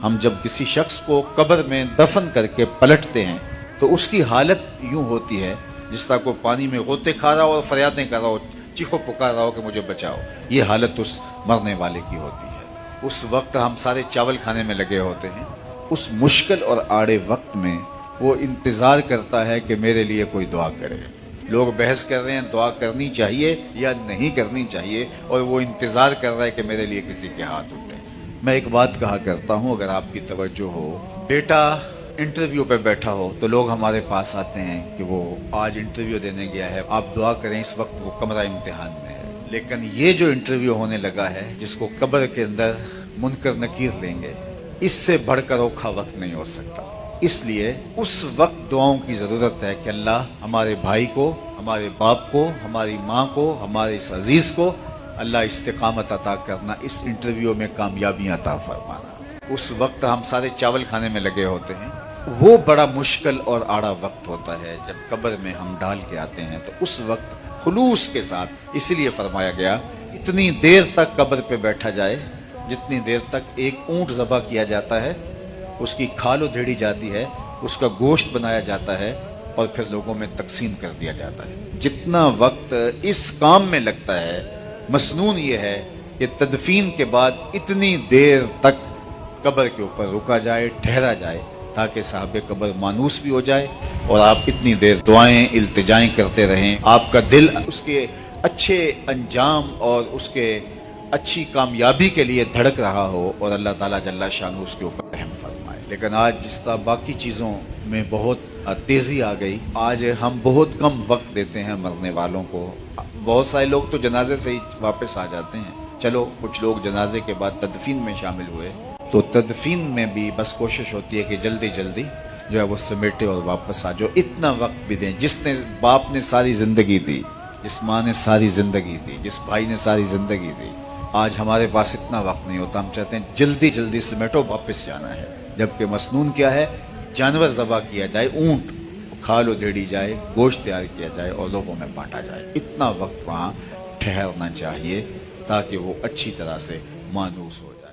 ہم جب کسی شخص کو قبر میں دفن کر کے پلٹتے ہیں تو اس کی حالت یوں ہوتی ہے جس طرح کوئی پانی میں غوطے کھا رہا ہو اور فریادیں کر رہا ہو، چیخو پکار رہا ہو کہ مجھے بچاؤ۔ یہ حالت اس مرنے والے کی ہوتی ہے۔ اس وقت ہم سارے چاول کھانے میں لگے ہوتے ہیں۔ اس مشکل اور آڑے وقت میں وہ انتظار کرتا ہے کہ میرے لیے کوئی دعا کرے۔ لوگ بحث کر رہے ہیں دعا کرنی چاہیے یا نہیں کرنی چاہیے، اور وہ انتظار کر رہا ہے کہ میرے لیے کسی کے ہاتھ اٹھے۔ میں ایک بات کہا کرتا ہوں، اگر آپ کی توجہ ہو، بیٹا انٹرویو پہ بیٹھا ہو تو لوگ ہمارے پاس آتے ہیں کہ وہ آج انٹرویو دینے گیا ہے، آپ دعا کریں، اس وقت وہ کمرہ امتحان میں ہے۔ لیکن یہ جو انٹرویو ہونے لگا ہے، جس کو قبر کے اندر منکر نکیر لیں گے، اس سے بڑھ کر اوکھا وقت نہیں ہو سکتا۔ اس لیے اس وقت دعاؤں کی ضرورت ہے کہ اللہ ہمارے بھائی کو، ہمارے باپ کو، ہماری ماں کو، ہمارے اس عزیز کو اللہ استقامت عطا کرنا، اس انٹرویو میں کامیابی عطا فرمانا۔ اس وقت ہم سارے چاول کھانے میں لگے ہوتے ہیں۔ وہ بڑا مشکل اور آڑا وقت ہوتا ہے جب قبر میں ہم ڈال کے آتے ہیں، تو اس وقت خلوص کے ساتھ، اسی لیے فرمایا گیا اتنی دیر تک قبر پہ بیٹھا جائے جتنی دیر تک ایک اونٹ ذبح کیا جاتا ہے، اس کی کھال ادھیڑی جاتی ہے، اس کا گوشت بنایا جاتا ہے اور پھر لوگوں میں تقسیم کر دیا جاتا ہے۔ جتنا وقت اس کام میں لگتا ہے، مسنون یہ ہے کہ تدفین کے بعد اتنی دیر تک قبر کے اوپر رکا جائے، ٹھہرا جائے، تاکہ صاحب قبر مانوس بھی ہو جائے اور آپ اتنی دیر دعائیں التجائیں کرتے رہیں، آپ کا دل اس کے اچھے انجام اور اس کے اچھی کامیابی کے لیے دھڑک رہا ہو، اور اللہ تعالیٰ جل شانہ اس کے اوپر رحم فرمائے۔ لیکن آج جس طرح باقی چیزوں میں بہت تیزی آ گئی، آج ہم بہت کم وقت دیتے ہیں مرنے والوں کو۔ بہت سارے لوگ تو جنازے سے ہی واپس آ جاتے ہیں، چلو کچھ لوگ جنازے کے بعد تدفین میں شامل ہوئے، تو تدفین میں بھی بس کوشش ہوتی ہے کہ جلدی جلدی جو ہے وہ سمیٹے اور واپس آ جاؤ۔ اتنا وقت بھی دیں، جس نے باپ نے ساری زندگی دی، جس ماں نے ساری زندگی دی، جس بھائی نے ساری زندگی دی، آج ہمارے پاس اتنا وقت نہیں ہوتا۔ ہم چاہتے ہیں جلدی جلدی سمیٹو، واپس جانا ہے۔ جبکہ مسنون کیا ہے؟ جانور ذبح کیا جائے، اونٹ، کھال ادھیڑی جائے، گوشت تیار کیا جائے اور لوگوں میں بانٹا جائے۔ اتنا وقت وہاں ٹھہرنا چاہیے تاکہ وہ اچھی طرح سے مانوس ہو جائے۔